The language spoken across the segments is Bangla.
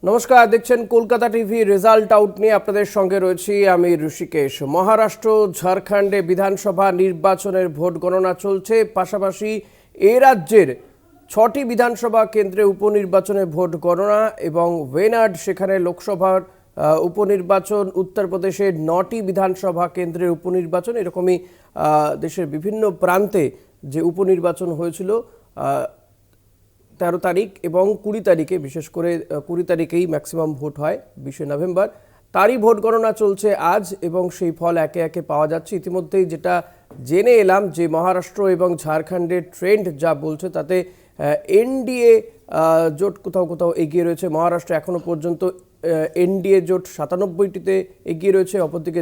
নমস্কার, দেখছেন কলকাতা টিভি। রেজাল্ট আউট নিয়ে আপনাদের সঙ্গে রয়েছি আমি ঋষিকেশ। মহারাষ্ট্র ঝাড়খণ্ডে বিধানসভা নির্বাচনের ভোট গণনা চলছে, পাশাপাশি এ রাজ্যের 6টি বিধানসভা কেন্দ্রে উপনির্বাচনে ভোট গণনা এবং ওয়েনাড সেখানে লোকসভার উপনির্বাচন, উত্তরপ্রদেশের 9টি বিধানসভা কেন্দ্রের উপনির্বাচন। এরকমই দেশের বিভিন্ন প্রান্তে যে উপনির্বাচন হয়েছিল 13 তারিখ এবং 20 তারিখে, বিশেষ করে 20 তারিখেই ম্যাক্সিমাম ভোট হয় 20 নভেম্বর। তারই ভোট গণনা চলছে আজ এবং সেই ফল একে একে পাওয়া যাচ্ছে। ইতিমধ্যেই যেটা জেনে এলাম যে মহারাষ্ট্র এবং ঝাড়খণ্ডের ট্রেন্ড যা বলছে তাতে এনডিএ জোট কোথাও কোথাও এগিয়ে রয়েছে। মহারাষ্ট্র এখনও পর্যন্ত এনডিএ জোট 97টিতে এগিয়ে রয়েছে। অপরদিকে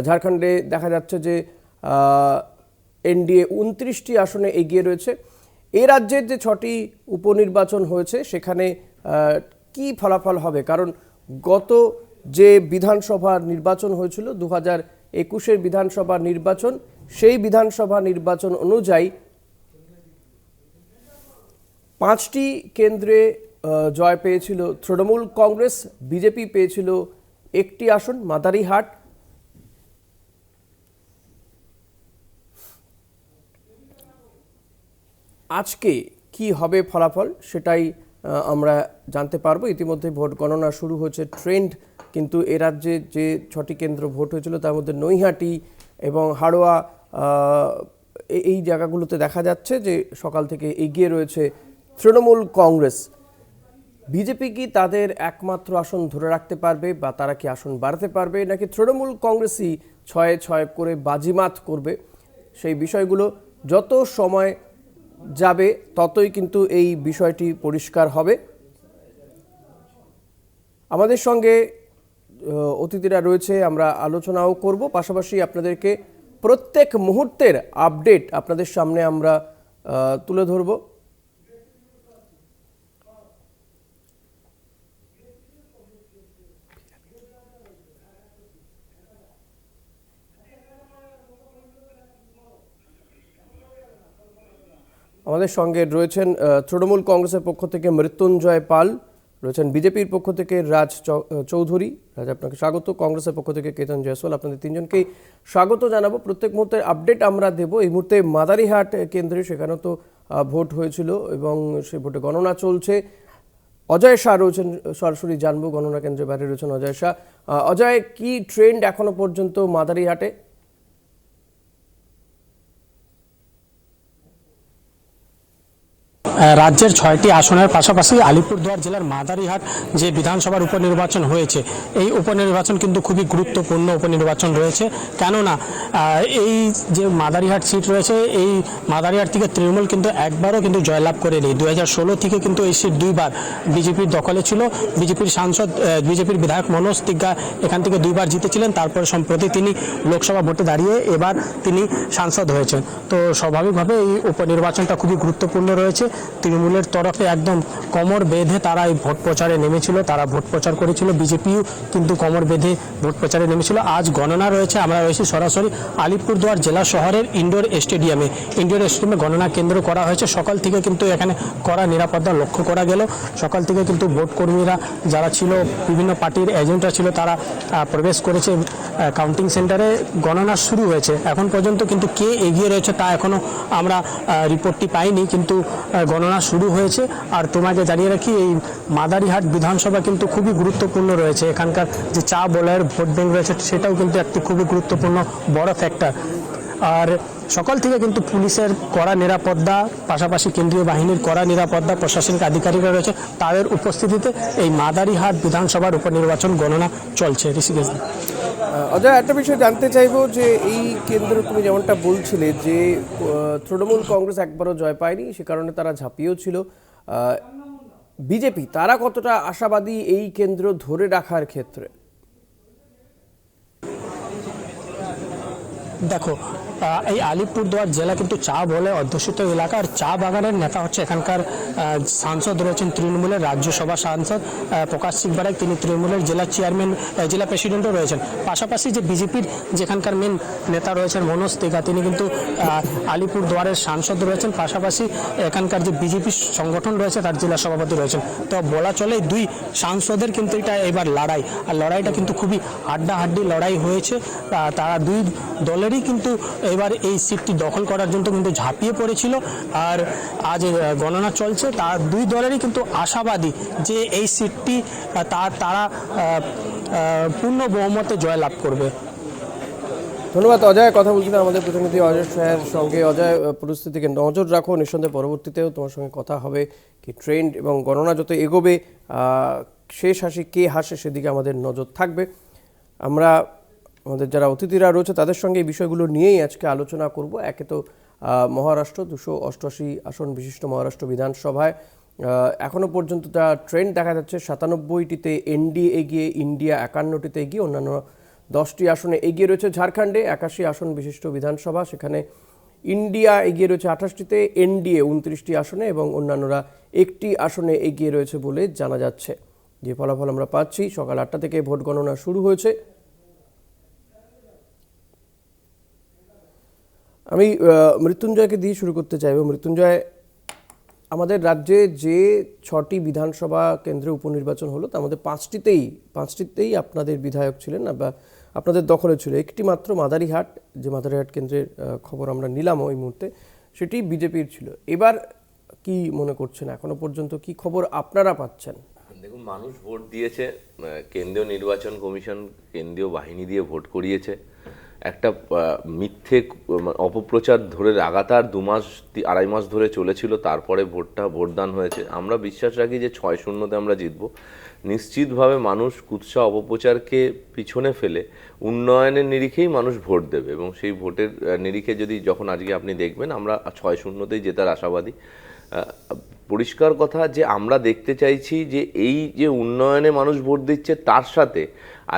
ঝাড়খণ্ডে দেখা যাচ্ছে যে এনডিএ 29টি আসনে এগিয়ে রয়েছে। এ রাজ্যের যে 6টি উপনির্বাচন হয়েছে সেখানে কি ফলাফল হবে, কারণ গত যে বিধানসভা নির্বাচন হয়েছিল 2021-এর বিধানসভা নির্বাচন, সেই বিধানসভা নির্বাচন অনুযায়ী 5টি কেন্দ্রে জয় পেয়েছিল তৃণমূল কংগ্রেস, বিজেপি পেয়েছিল 1টি আসন মাদারিহাট। আজকে কি হবে ফলাফল সেটাই আমরা জানতে পারবো। ইতিমধ্যে ভোট গণনা শুরু হয়েছে। ট্রেন্ড কিন্তু এ রাজ্যে যে 6টি কেন্দ্র ভোট হয়েছিল তার মধ্যে নৈহাটি এবং হাড়োয়া, এই জায়গাগুলোতে দেখা যাচ্ছে যে সকাল থেকে এগিয়ে রয়েছে তৃণমূল কংগ্রেস। বিজেপি কি তাদের একমাত্র আসন ধরে রাখতে পারবে বা তারা কি আসন বাড়াতে পারবে, নাকি তৃণমূল কংগ্রেসই 6-6 করে বাজিমাত করবে? সেই বিষয়গুলো যত সময় যাবে ততই কিন্তু এই বিষয়টি পরিষ্কার হবে। আমাদের সঙ্গে অতিথিরা রয়েছে, আমরা আলোচনাও করব, পাশাপাশি আপনাদেরকে প্রত্যেক মুহূর্তের আপডেট আপনাদের সামনে আমরা তুলে ধরব। আমাদের সঙ্গে রয়েছেন তৃণমূল কংগ্রেসের পক্ষ থেকে মৃত্যুঞ্জয় পাল, রয়েছেন বিজেপির পক্ষ থেকে রাজ চৌধুরী। রাজ, আপনাকে স্বাগত। কংগ্রেসের পক্ষ থেকে কেতন জয়সওয়াল। আপনাদের তিনজনকেই স্বাগত জানাবো। প্রত্যেক মুহূর্তের আপডেট আমরা দেব। এই মুহূর্তে মাদারিহাট কেন্দ্রে সেখানেও তো ভোট হয়েছিল এবং সেই ভোটে গণনা চলছে। অজয় শাহ রয়েছেন, সরাসরি জানবো। গণনা কেন্দ্রের বাইরে রয়েছেন অজয় শাহ। অজয়, কি ট্রেন্ড এখনো পর্যন্ত মাদারিহাটে? রাজ্যের 6টি আসনের পাশাপাশি আলিপুরদুয়ার জেলার মাদারিহাট যে বিধানসভার উপনির্বাচন হয়েছে, এই উপনির্বাচন কিন্তু খুবই গুরুত্বপূর্ণ উপনির্বাচন রয়েছে। কেননা এই যে মাদারিহাট সিট রয়েছে, এই মাদারিহাট থেকে তৃণমূল কিন্তু একবারও কিন্তু জয়লাভ করেনি। 2016 থেকে কিন্তু এই সিট 2বার বিজেপির দখলে ছিল। বিজেপির সাংসদ, বিজেপির বিধায়ক মনোজ তিগ্গা এখান থেকে 2বার জিতেছিলেন। তারপরে সম্প্রতি তিনি লোকসভা ভোটে দাঁড়িয়ে এবার তিনি সাংসদ হয়েছেন। তো স্বাভাবিকভাবে এই উপনির্বাচনটা খুবই গুরুত্বপূর্ণ রয়েছে। তৃণমূলের তরফে একদম কোমর বেঁধে তারা এই ভোট প্রচারে নেমেছিল, তারা ভোট প্রচার করেছিল। বিজেপিও কিন্তু কোমর বেঁধে ভোট প্রচারে নেমেছিল। আজ গণনা রয়েছে। আমরা রয়েছি সরাসরি আলিপুরদুয়ার জেলা শহরের ইনডোর স্টেডিয়ামে গণনা কেন্দ্র করা হয়েছে। সকাল থেকে কিন্তু এখানে কড়া নিরাপত্তা লক্ষ্য করা গেল। সকাল থেকে কিন্তু ভোট কর্মীরা যারা ছিল, বিভিন্ন পার্টির এজেন্টরা ছিল, তারা প্রবেশ করেছে কাউন্টিং সেন্টারে। গণনা শুরু হয়েছে। এখন পর্যন্ত কিন্তু কে এগিয়ে রয়েছে তা এখনও আমরা রিপোর্টটি পাইনি, কিন্তু গণনা শুরু হয়েছে। আর তোমাকে জানিয়ে রাখি, এই মাদারিহাট বিধানসভা কিন্তু খুবই গুরুত্বপূর্ণ রয়েছে। এখানকার যে চা বলয়ের ভোট ব্যাংক রয়েছে সেটাও কিন্তু একটি খুবই গুরুত্বপূর্ণ বড় ফ্যাক্টর। আর সকাল থেকে কিন্তু পুলিশের কড়া নিরাপত্তা, পাশাপাশি কেন্দ্রীয় বাহিনীর কড়া নিরাপত্তা, প্রশাসনিক আধিকারিকরা রয়েছে, তাদের উপস্থিতিতে এই মাদারিহাট বিধানসভার উপনির্বাচন গণনা চলছে। ঋষিকেশ, অজয়, একটা বিষয় জানতে চাইবো যে এই কেন্দ্র তুমি যেমনটা বলছিলে যে তৃণমূল কংগ্রেস একবারও জয় পায়নি, সে কারণে তারা ঝাঁপিয়েও ছিল। বিজেপি তারা কতটা আশাবাদী এই কেন্দ্র ধরে রাখার ক্ষেত্রে? দেখো, এই আলিপুরদুয়ার জেলা কিন্তু চা বলে অধ্যুষিত এলাকা, আর চা বাগানের নেতা হচ্ছে এখানকার সাংসদ রয়েছেন তৃণমূলের রাজ্যসভা সাংসদ প্রকাশ সিং বারাই, তিনি তৃণমূলের জেলা চেয়ারম্যান, জেলা প্রেসিডেন্টও রয়েছেন। পাশাপাশি যে বিজেপির যেখানকার মেন নেতা রয়েছেন মনোজ তিঘা, তিনি কিন্তু আলিপুরদুয়ারের সাংসদ রয়েছেন, পাশাপাশি এখানকার যে বিজেপি সংগঠন রয়েছে তার জেলা সভাপতি রয়েছেন। তো বলা চলে দুই সাংসদের কিন্তু এটা এবার লড়াই, আর লড়াইটা কিন্তু খুবই হাড্ডাহাড্ডি লড়াই হয়েছে। তারা দুই দলেরই কিন্তু এবার এই সিটটি দখল করার জন্য কিন্তু ঝাঁপিয়ে পড়েছিল, আর আজ গণনা চলছে। তার দুই দলেরই কিন্তু আশাবাদী যে এই সিটটি তারা পূর্ণ বহুমতে জয়লাভ করবে। ধন্যবাদ অজয়। কথা বলছিলেন আমাদের প্রতিনিধি অজয় শাহের সঙ্গে। অজয়, পরিস্থিতিকে নজর রাখো, নিঃসন্দেহে পরবর্তীতেও তোমার সঙ্গে কথা হবে কি ট্রেন্ড এবং গণনা যত এগোবে শেষ হাসি কে হাসে সেদিকে আমাদের নজর থাকবে। আমরা আমাদের যারা অতিথিরা রয়েছে তাদের সঙ্গে এই বিষয়গুলো নিয়েই আজকে আলোচনা করব। একে তো মহারাষ্ট্র 288 আসন বিশিষ্ট মহারাষ্ট্র বিধানসভায় এখনও পর্যন্ত যা ট্রেন্ড দেখা যাচ্ছে 97টিতে এনডিএ এগিয়ে, ইন্ডিয়া 51টিতে এগিয়ে, অন্যান্য 10টি আসনে এগিয়ে রয়েছে। ঝাড়খণ্ডে 81 আসন বিশিষ্ট বিধানসভা, সেখানে ইন্ডিয়া এগিয়ে রয়েছে 28টিতে, এনডিএ 29টি আসনে এবং অন্যান্যরা 1টি আসনে এগিয়ে রয়েছে বলে জানা যাচ্ছে। যে ফলাফল আমরা পাচ্ছি, সকাল 8টা থেকে ভোট গণনা শুরু হয়েছে। আমি মৃত্যুঞ্জয়কে দিয়ে শুরু করতে চাইব। মৃত্যুঞ্জয়, আমাদের রাজ্যে যে 6টি বিধানসভা কেন্দ্রে উপনির্বাচন হলো তার মধ্যে পাঁচটিতেই আপনাদের বিধায়ক ছিলেন বা আপনাদের দখলে ছিল। একটি মাত্র মাদারিহাট, যে মাদারিহাট কেন্দ্রের খবর আমরা নিলাম ওই মুহূর্তে, সেটি বিজেপির ছিল। এবার কি মনে করছেন, এখনো পর্যন্ত কি খবর আপনারা পাচ্ছেন? দেখুন, মানুষ ভোট দিয়েছে, কেন্দ্রীয় নির্বাচন কমিশন কেন্দ্রীয় বাহিনী দিয়ে ভোট করিয়েছে। একটা মিথ্যে অপপ্রচার ধরে লাগাতার 2-2.5 মাস ধরে চলেছিল, তারপরে ভোটদান হয়েছে। আমরা বিশ্বাস রাখি যে 6-0-তে আমরা জিতব। নিশ্চিতভাবে মানুষ কুৎসা অপপ্রচারকে পিছনে ফেলে উন্নয়নের নিরিখেই মানুষ ভোট দেবে, এবং সেই ভোটের নিরিখে যখন আজকে আপনি দেখবেন আমরা 6-0-তেই জেতার আশাবাদী। পরিষ্কার কথা যে আমরা দেখতে চাইছি যে এই যে উন্নয়নে মানুষ ভোট দিচ্ছে, তার সাথে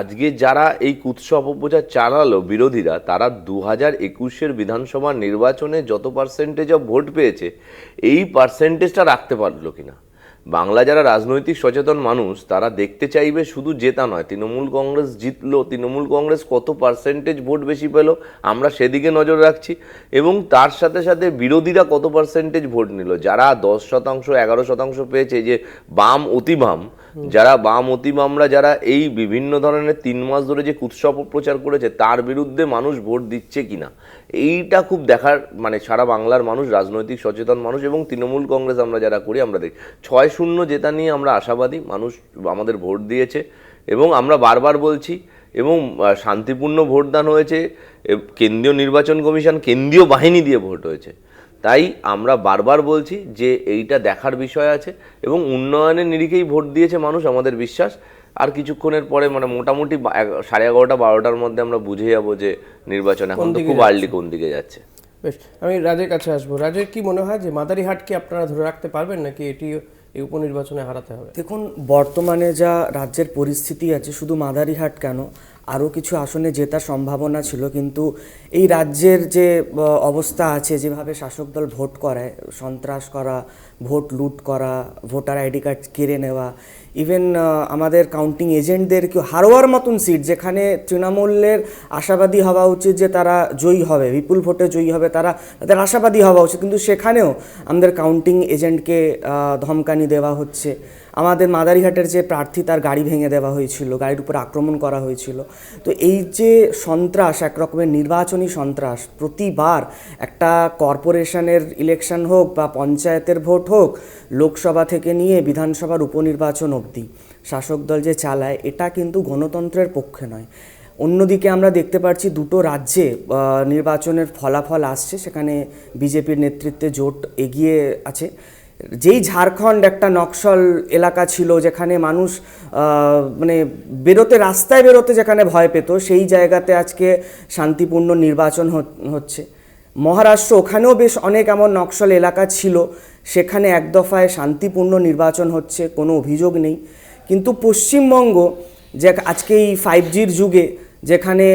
আজকে যারা এই কুৎসা অপপ্রচার চালালো বিরোধীরা, তারা 2021-এর বিধানসভা নির্বাচনে যত পার্সেন্টেজ অফ ভোট পেয়েছে এই পার্সেন্টেজটা রাখতে পারলো কিনা। বাংলা যারা রাজনৈতিক সচেতন মানুষ তারা দেখতে চাইবে শুধু জেতা নয়, তৃণমূল কংগ্রেস জিতলো, তৃণমূল কংগ্রেস কত পার্সেন্টেজ ভোট বেশি পেল আমরা সেদিকে নজর রাখছি, এবং তার সাথে সাথে বিরোধীরা কত পার্সেন্টেজ ভোট নিল। যারা 10%, 11% পেয়েছে, যে বাম অতি বাম, যারা বাম অতি বামরা যারা এই বিভিন্ন ধরনের 3 মাস ধরে যে কুৎসা অপপ্রচার করেছে তার বিরুদ্ধে মানুষ ভোট দিচ্ছে কিনা, এইটা খুব দেখার, সারা বাংলার মানুষ, রাজনৈতিক সচেতন মানুষ এবং তৃণমূল কংগ্রেস আমরা যারা করি আমরা দেখি 6-0 জেতা নিয়ে আমরা আশাবাদী। মানুষ আমাদের ভোট দিয়েছে এবং আমরা বারবার বলছি, এবং শান্তিপূর্ণ ভোটদান হয়েছে। কেন্দ্রীয় নির্বাচন কমিশন কেন্দ্রীয় বাহিনী দিয়ে ভোট হয়েছে। তাই আমরা বারবার বলছি যে এইটা দেখার বিষয় আছে, এবং উন্নয়নের নিরিখেই ভোট দিয়েছে মানুষ, আমাদের বিশ্বাস। আর কিছুক্ষণের পরে মোটামুটি 11:30-12টার মধ্যে আমরা বুঝে যাবো যে নির্বাচন এখন তো খুব আর্লি কোন দিকে যাচ্ছে। বেশ, আমি রাজের কাছে আসবো। রাজের কি মনে হয় যে মাদারিহাটকে আপনারা ধরে রাখতে পারবেন, নাকি এটি এই উপনির্বাচনে হারাতে হবে? দেখুন, বর্তমানে যা রাজ্যের পরিস্থিতি আছে, শুধু মাদারিহাট কেন, আরও কিছু আসনে জেতার সম্ভাবনা ছিল, কিন্তু এই রাজ্যের যে অবস্থা আছে, যেভাবে শাসক দল ভোট করায়, সন্ত্রাস করা, ভোট লুট করা, ভোটার আইডি কার্ড কেড়ে নেওয়া, ইভেন আমাদের কাউন্টিং এজেন্টদেরকেও হারোয়ার মতন সিট, যেখানে তৃণমূলের আশাবাদী হওয়া উচিত যে তারা জয়ী হবে, বিপুল ভোটে জয়ী হবে, তাদের আশাবাদী হওয়া উচিত, কিন্তু সেখানেও আমাদের কাউন্টিং এজেন্টকে ধমকানি দেওয়া হচ্ছে। আমাদের মাদারিহাটের যে প্রার্থী, তার গাড়ি ভেঙে দেওয়া হয়েছিল, গাড়ির উপর আক্রমণ করা হয়েছিল। তো এই যে সন্ত্রাস, এক রকমের নির্বাচনী সন্ত্রাস, প্রতিবার একটা কর্পোরেশনের ইলেকশন হোক বা পঞ্চায়েতের ভোট হোক, লোকসভা থেকে নিয়ে বিধানসভার উপনির্বাচন অবধি শাসক দল যে চালায়, এটা কিন্তু গণতন্ত্রের পক্ষে নয়। অন্যদিকে আমরা দেখতে পাচ্ছি দুটো রাজ্যে নির্বাচনের ফলাফল আসছে, সেখানে বিজেপির নেতৃত্বে জোট এগিয়ে আছে। যেই ঝাড়খণ্ড একটা নকশাল এলাকা ছিল, যেখানে মানুষ রাস্তায় বেরোতে যেখানে ভয় পেত, সেই জায়গাতে আজকে শান্তিপূর্ণ নির্বাচন হচ্ছে। মহারাষ্ট্র, ওখানেও বেশ অনেক এমন নকশাল এলাকা ছিল, সেখানে এক দফায় শান্তিপূর্ণ নির্বাচন হচ্ছে, কোনো অভিযোগ নেই। কিন্তু পশ্চিমবঙ্গ, যে আজকে এই 5Gর যুগে যেখানে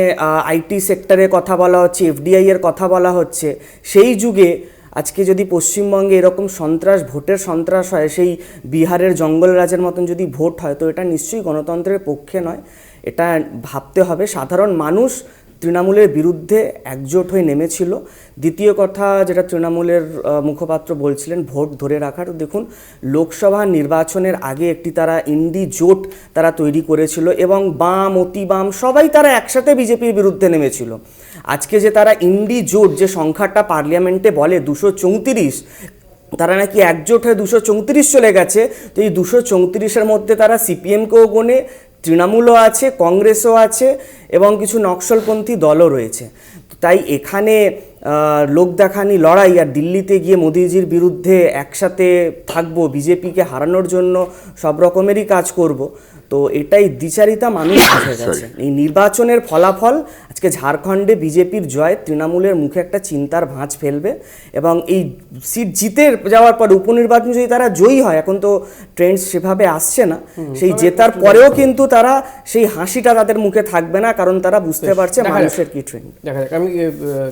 আইটি সেক্টরের কথা বলা হচ্ছে, এফডিআই এর কথা বলা হচ্ছে, সেই যুগে আজকে যদি পশ্চিমবঙ্গে এরকম ভোটের সন্ত্রাস হয়, সেই বিহারের জঙ্গলরাজের মতন যদি ভোট হয়, তো এটা নিশ্চয়ই গণতন্ত্রের পক্ষে নয়। এটা ভাবতে হবে। সাধারণ মানুষ তৃণমূলের বিরুদ্ধে একজোট হয়ে নেমেছিল। দ্বিতীয় কথা যেটা তৃণমূলের মুখপাত্র বলছিলেন, ভোট ধরে রাখার, দেখুন লোকসভা নির্বাচনের আগে একটি তারা ইন্ডি জোট তারা তৈরি করেছিল এবং বাম, অতি বাম সবাই তারা একসাথে বিজেপির বিরুদ্ধে নেমেছিল। আজকে যে তারা ইন্ডি জোট, যে সংখ্যাটা পার্লামেন্টে বলে 234, তারা নাকি একজোট হয়ে 234 চলে গেছে। তো এই 234-এর মধ্যে তারা সিপিএমকেও গোনে, তৃণমূলও আছে, কংগ্রেসও আছে এবং কিছু নকশালপন্থী দলও রয়েছে। তাই এখানে লোক দেখানি লড়াই আর দিল্লিতে গিয়ে মোদিজির বিরুদ্ধে একসাথে থাকবো, বিজেপিকে হারানোর জন্য সব রকমেরই কাজ করব, তো এটাই দ্বিচারিতা মানুষ বুঝে গেছে। এই নির্বাচনের ফলাফল আজকে ঝাড়খণ্ডে বিজেপির জয় তৃণমূলের মুখে একটা চিন্তার ভাঁজ ফেলবে এবং এই সিট জিতে যাওয়ার পর উপনির্বাচন যদি তারা জয়ী হয়, এখন তো ট্রেন্ড সেভাবে আসছে না, সেই জেতার পরেও কিন্তু তারা সেই হাসিটা তাদের মুখে থাকবে না, কারণ তারা বুঝতে পারছে মানুষের কি ট্রেন্ড। দেখা যাক। আমি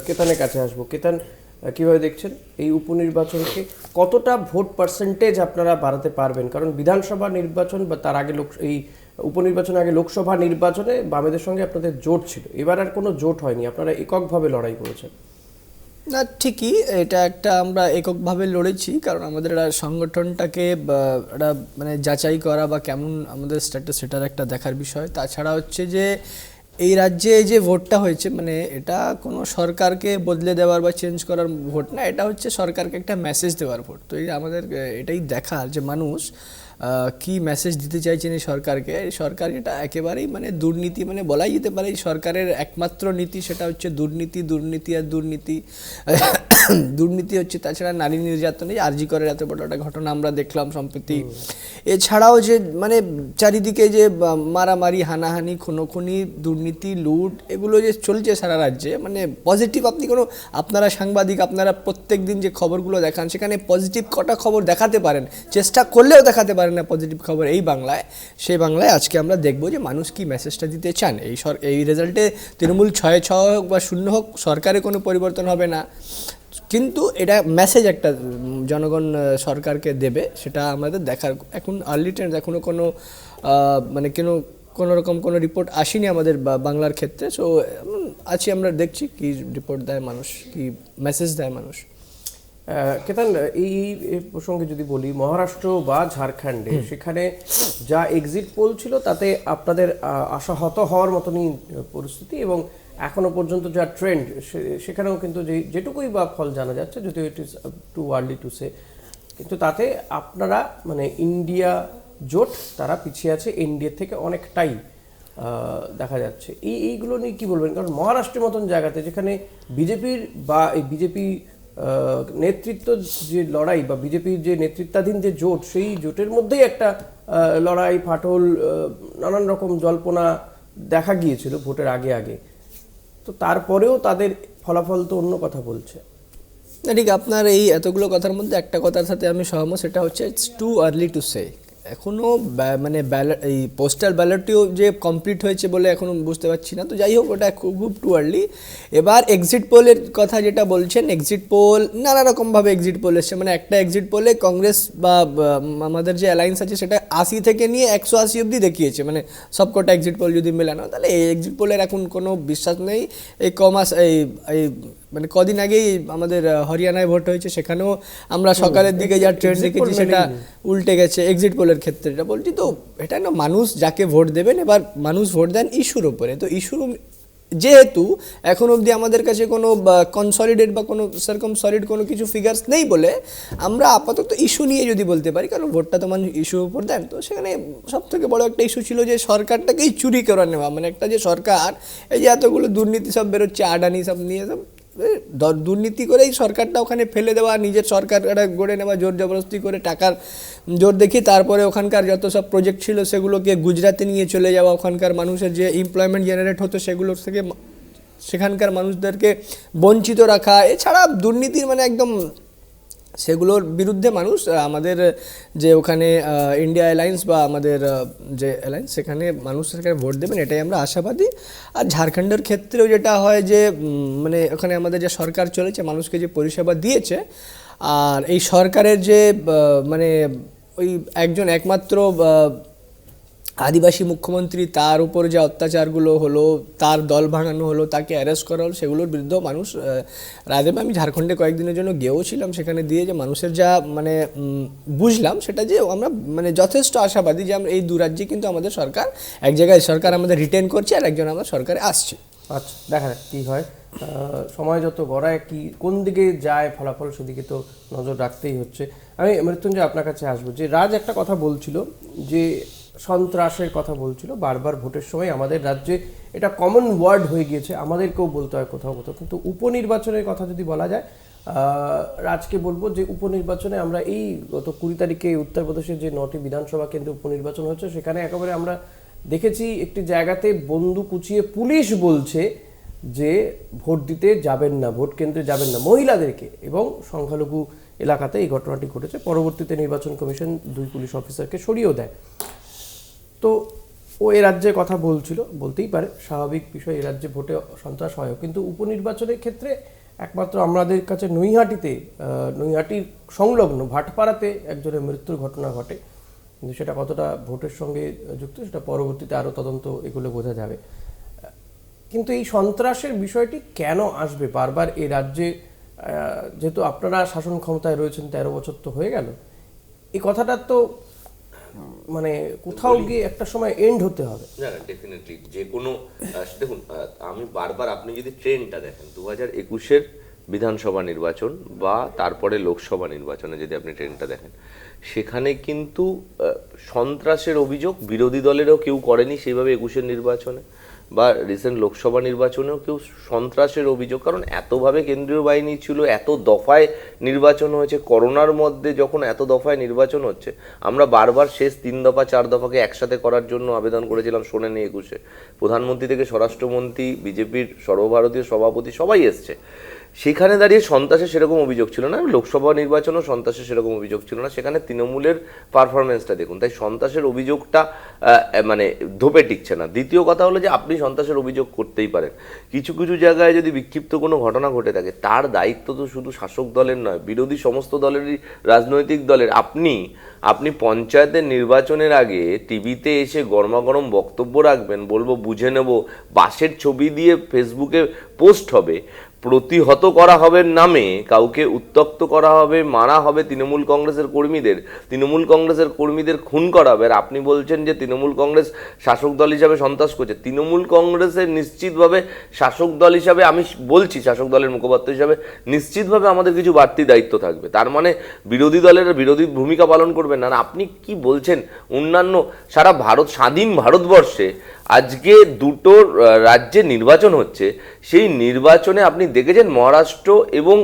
কেতানের কাছে আসবো। কেতান, কিভাবে দেখছেন এই উপনির্বাচনকে? কতটা ভোট পার্সেন্টেজ আপনারা বাড়াতে পারবেন? কারণ বিধানসভা নির্বাচন বা তার আগে এই উপনির্বাচনের আগে লোকসভা নির্বাচনে বামেদের সঙ্গে আপনাদের জোট ছিল, এবার আর কোনো জোট হয়নি, আপনারা এককভাবে লড়াই করেছেন। না, ঠিকই, এটা একটা আমরা এককভাবে লড়েছি, কারণ আমাদের একটা সংগঠনটাকে একটা মানে যাচাই করা বা কেমন আমাদের স্ট্যাটাস, সেটার একটা দেখার বিষয়। তাছাড়া হচ্ছে যে এই রাজ্যে যে ভোটটা হয়েছে, মানে এটা কোনো সরকারকে বদলে দেওয়ার বা চেঞ্জ করার ভোট না, এটা হচ্ছে সরকারকে একটা মেসেজ দেওয়ার ভোট। তো এই আমাদের এটাই দেখার যে মানুষ কি মেসেজ দিতে চাইছেন এই সরকারকে। এই সরকার এটা একেবারেই মানে দুর্নীতি, মানে বলাই যেতে পারে এই সরকারের একমাত্র নীতি সেটা হচ্ছে দুর্নীতি, দুর্নীতি আর দুর্নীতি। দুর্নীতি হচ্ছে, তাছাড়া নারী নির্যাতনে আরজি করের এত বড় একটা ঘটনা আমরা দেখলাম সম্প্রতি। এছাড়াও যে মানে চারিদিকে যে মারামারি, হানাহানি, খুনোখুনি, দুর্নীতি, লুট, এগুলো যে চলছে সারা রাজ্যে, মানে পজিটিভ আপনি কোনো, আপনারা সাংবাদিক, আপনারা প্রত্যেক দিন যে খবরগুলো দেখান, সেখানে পজিটিভ কটা খবর দেখাতে পারেন, চেষ্টা করলেও দেখাতে পারেন না পজিটিভ খবর এই বাংলায়। সেই বাংলায় আজকে আমরা দেখব যে মানুষ কি মেসেজটা দিতে চান। এই রেজাল্টে তৃণমূল 6-6 হোক বা 0 হোক, সরকারে কোনো পরিবর্তন হবে না, কিন্তু এটা মেসেজ একটা জনগণ সরকারকে দেবে, সেটা আমাদের দেখার। এখন আর্লি ট্রেন্ড এখনও কোনো মানে কোনো রকম কোনো রিপোর্ট আসেনি আমাদের বাংলার ক্ষেত্রে। সো আছি, আমরা দেখছি কি রিপোর্ট দেয় মানুষ, কি মেসেজ দেয় মানুষ। কেতান, এই প্রসঙ্গে যদি বলি, মহারাষ্ট্র বা ঝাড়খণ্ডে সেখানে যা এক্সিট পোল ছিল তাতে আপনাদের আশাহত হওয়ার মতনই পরিস্থিতি, এবং এখনো পর্যন্ত যা ট্রেন্ড সেখানেও কিন্তু যেটুকুই বা ফল জানা যাচ্ছে, যদিও it is too early to say, কিন্তু তাতে আপনারা মানে ইন্ডিয়া জোট তারা পিছিয়ে আছে এনডিএ থেকে অনেকটাই দেখা যাচ্ছে। এইগুলো নিয়ে কি বলবেন? কারণ মহারাষ্ট্রের মতন জায়গাতে যেখানে বিজেপির বা এই বিজেপি নেতৃত্ব যে লড়াই বা বিজেপির যে নেতৃত্বাধীন যে জোট, সেই জোটের মধ্যেই একটা লড়াই, ফাটল, নানান রকম জল্পনা দেখা গিয়েছিল ভোটের আগে আগে, তো তারপরেও তাদের ফলাফল তো অন্য কথা বলছে। না, ঠিক, আপনার এই এতগুলো কথার মধ্যে একটা কথার সাথে আমি সহমত, সেটা হচ্ছে it's too early to say. এখনও মানে এই পোস্টাল ব্যালটটিও যে কমপ্লিট হয়েছে বলে এখনও বুঝতে পারছি না। তো যাই হোক, ওটা খুব টু আর্লি। এবার এক্সিট পোলের কথা যেটা বলছেন, এক্সিট পোল নানা রকমভাবে এক্সিট পোল এসছে। মানে একটা এক্সিট পোলে কংগ্রেস বা আমাদের যে অ্যালায়েন্স আছে সেটা 80 থেকে নিয়ে 180 অবধি দেখিয়েছে, মানে সবকটা এক্সিট পোল যদি মেলানো, তাহলে এই এক্সিট পোলের এখন কোনো বিশ্বাস নেই। এই এই মানে কদিন আগেই আমাদের হরিয়ানায় ভোট হয়েছে, সেখানেও আমরা সকালের দিকে যা ট্রেন্ড দেখেছি সেটা উল্টে গেছে এক্সিট পোলের ক্ষেত্রে। এটা বলছি তো, এটা না, মানুষ যাকে ভোট দেবেন, এবার মানুষ ভোট দেন ইস্যুর উপরে। তো ইস্যু যেহেতু এখন অবধি আমাদের কাছে কোনো কনসলিডেট বা কোনো সেরকম সলিড কোনো কিছু ফিগার্স নেই বলে আমরা আপাতত ইস্যু নিয়ে যদি বলতে পারি, কারণ ভোটটা তো মানুষ ইস্যুর উপর দেন। তো সেখানে সবথেকে বড় একটা ইস্যু ছিল যে সরকারটাকেই চুরি করে নেওয়া, মানে একটা যে সরকার, এই যে এতগুলো দুর্নীতি সব বেরোচ্ছে, আডানি সব নিয়ে সব দুর্নীতি করেই সরকারটা ওখানে ফেলে দেওয়া, নিজের সরকার গড়ে নেওয়া, জোর জবরদস্তি করে টাকার জোর দেখি, তারপরে ওখানকার যত সব প্রজেক্ট ছিল সেগুলোকে গুজরাতে নিয়ে চলে যাওয়া, ওখানকার মানুষের যে এমপ্লয়মেন্ট জেনারেট হতো সেগুলোর থেকে সেখানকার মানুষদেরকে বঞ্চিত রাখা। এছাড়া দুর্নীতির মানে একদম সেগুলোর বিরুদ্ধে মানুষ আমাদের যে ওখানে ইন্ডিয়া অ্যালায়েন্স বা আমাদের যে অ্যালায়েন্স সেখানে মানুষ সেখানে ভোট দেবেন, এটাই আমরা আশাবাদী। আর ঝাড়খণ্ডের ক্ষেত্রেও যেটা হয় যে মানে ওখানে আমাদের যে সরকার চলেছে মানুষকে যে পরিষেবা দিয়েছে, আর এই সরকারের যে মানে ওই একজন একমাত্র আদিবাসী মুখ্যমন্ত্রী, তার উপর যে অত্যাচারগুলো হলো, তার দল ভাঙানো হলো, তাকে অ্যারেস্ট করা হলো, সেগুলোর বিরুদ্ধেও মানুষ রায় দেবে। আমি ঝাড়খণ্ডে কয়েকদিনের জন্য গিয়েও ছিলাম, সেখানে দিয়ে যে মানুষের যা মানে বুঝলাম সেটা যে আমরা মানে যথেষ্ট আশাবাদী যে আমরা এই দু রাজ্যে কিন্তু আমাদের সরকার এক জায়গায় সরকার আমাদের রিটেন করছে আর একজন আমরা সরকারে আসছে। আচ্ছা, দেখা যাক কী হয়। সময় যত গড়ায় কি কোন দিকে যায় ফলাফল সেদিকে তো নজর রাখতেই হচ্ছে। আমি মৃত্যুঞ্জয় আপনার কাছে আসবো, যে রাজ একটা কথা বলছিল যে সন্ত্রাসের কথা বলছিল বারবার ভোটের সময় আমাদের রাজ্যে, এটা কমন ওয়ার্ড হয়ে গিয়েছে, আমাদেরকেও বলতে হয় কোথাও কোথাও। কিন্তু উপনির্বাচনের কথা যদি বলা যায়, রাজকে বলবো যে উপনির্বাচনে আমরা এই গত 20 তারিখে উত্তরপ্রদেশের যে 9টি বিধানসভা কেন্দ্রে উপনির্বাচন হচ্ছে, সেখানে একেবারে আমরা দেখেছি একটি জায়গাতে বন্দুক উঁচিয়ে পুলিশ বলছে যে ভোট দিতে যাবেন না, ভোট কেন্দ্রে যাবেন না মহিলাদেরকে, এবং সংখ্যালঘু এলাকাতে এই ঘটনাটি ঘটেছে। পরবর্তীতে নির্বাচন কমিশন 2 পুলিশ অফিসারকে সরিয়েও দেয়। তো ও এ রাজ্যের কথা বলছিল, বলতেই পারে, স্বাভাবিক বিষয়, এ রাজ্যে ভোটে সন্ত্রাস হয়। কিন্তু উপনির্বাচনের ক্ষেত্রে একমাত্র আমাদের কাছে নৈহাটির সংলগ্ন ভাটপাড়াতে একজনের মৃত্যুর ঘটনা ঘটে, কিন্তু সেটা কতটা ভোটের সঙ্গে যুক্ত সেটা পরবর্তীতে আরও তদন্ত এগুলো বোঝা যাবে। কিন্তু এই সন্ত্রাসের বিষয়টি কেন আসবে বারবার এই রাজ্যে? যেহেতু আপনারা শাসন ক্ষমতায় রয়েছেন 13 বছর তো হয়ে গেল, এই কথাটা তো মানে কোথাও গিয়ে একটা সময় এন্ড হতে হবে। না, ডেফিনেটলি যে কোনো দেখুন, আমি বারবার, আপনি যদি ট্রেন্ডটা দেখেন 2021-এর বিধানসভা নির্বাচন বা তারপরে লোকসভা নির্বাচনে যদি আপনি ট্রেন্ডটা দেখেন, সেখানে কিন্তু সন্ত্রাসের অভিযোগ বিরোধী দলেরও কেউ করেনি সেইভাবে 21-এর নির্বাচনে বা রিসেন্ট লোকসভা নির্বাচনেও কেউ সন্ত্রাসের অভিযোগ, কারণ এতভাবে কেন্দ্রীয় বাহিনী ছিল, এত দফায় নির্বাচন হয়েছে, করোনার মধ্যে যখন এত দফায় নির্বাচন হচ্ছে, আমরা বারবার শেষ 3 দফা 4 দফাকে একসাথে করার জন্য আবেদন করেছিলাম, শোনেনি 21-এ। প্রধানমন্ত্রী থেকে স্বরাষ্ট্রমন্ত্রী, বিজেপির সর্বভারতীয় সভাপতি সবাই এসছে, সেখানে দাঁড়িয়ে সন্ত্রাসের সেরকম অভিযোগ ছিল না। লোকসভা নির্বাচনও সন্ত্রাসের সেরকম অভিযোগ ছিল না, সেখানে তৃণমূলের পারফরমেন্সটা দেখুন। তাই সন্ত্রাসের অভিযোগটা মানে ধোপে টিকছে না। দ্বিতীয় কথা হলো যে আপনি সন্ত্রাসের অভিযোগ করতেই পারেন, কিছু কিছু জায়গায় যদি বিক্ষিপ্ত কোনো ঘটনা ঘটে থাকে, তার দায়িত্ব তো শুধু শাসক দলের নয়, বিরোধী সমস্ত দলেরই, রাজনৈতিক দলের। আপনি পঞ্চায়েতের নির্বাচনের আগে টিভিতে এসে গরমাগরম বক্তব্য রাখবেন, বলবো বুঝে নেব, বাসের ছবি দিয়ে ফেসবুকে পোস্ট হবে, প্রতিহত করা হবে নামে কাউকে উত্ত্যক্ত করা হবে, মারা হবে তৃণমূল কংগ্রেসের কর্মীদের খুন করা হবে, আর আপনি বলছেন যে তৃণমূল কংগ্রেস শাসক দল হিসাবে সন্ত্রাস করছে। তৃণমূল কংগ্রেসের নিশ্চিতভাবে শাসক দল হিসাবে, আমি বলছি শাসক দলের মুখপাত্র হিসাবে, নিশ্চিতভাবে আমাদের কিছু বাড়তি দায়িত্ব থাকবে। তার মানে বিরোধী দলের বিরোধী ভূমিকা পালন করবেন না। আপনি কি বলছেন, অন্যান্য সারা স্বাধীন ভারতবর্ষে আজকে 2টো রাজ্যে নির্বাচন হচ্ছে, সেই নির্বাচনে আপনি দেখেছেন মহারাষ্ট্র এবং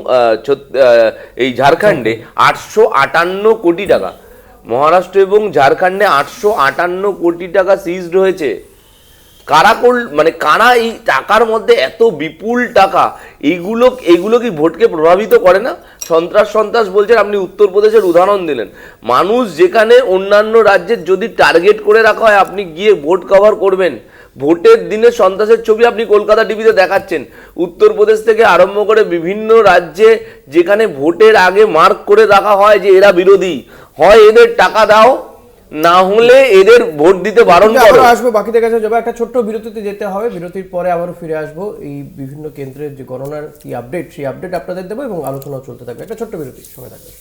এই ঝাড়খণ্ডে 858 কোটি টাকা, মহারাষ্ট্র এবং ঝাড়খণ্ডে 858 কোটি টাকা সিজড হয়েছে। কারা এই টাকার মধ্যে এত বিপুল টাকা, এইগুলো কি ভোটকে প্রভাবিত করে না? সন্ত্রাস বলছেন, আপনি উত্তরপ্রদেশের উদাহরণ দিলেন। মানুষ যেখানে অন্যান্য রাজ্যের যদি টার্গেট করে রাখা হয়, আপনি গিয়ে ভোট কভার করবেন, ভোটের দিনে সন্ত্রাসের ছবি আপনি কলকাতা টিভিতে দেখাচ্ছেন। উত্তরপ্রদেশ থেকে আরম্ভ করে বিভিন্ন রাজ্যে যেখানে ভোটের আগে মার্ক করে রাখা হয় যে এরা বিরোধী, হয় এদের টাকা দাও, না হলে এদের ভোট দিতে বারণ করো। আসবো বাকিদের কাছে যাবো, একটা ছোট্ট বিরতিতে যেতে হবে, বিরতির পরে আবারও ফিরে আসবো। এই বিভিন্ন কেন্দ্রের যে গণনার কি আপডেট, সেই আপডেট আপনাদের দেবো এবং আলোচনাও চলতে থাকবে। একটা ছোট্ট বিরতি, সময় থাকবে।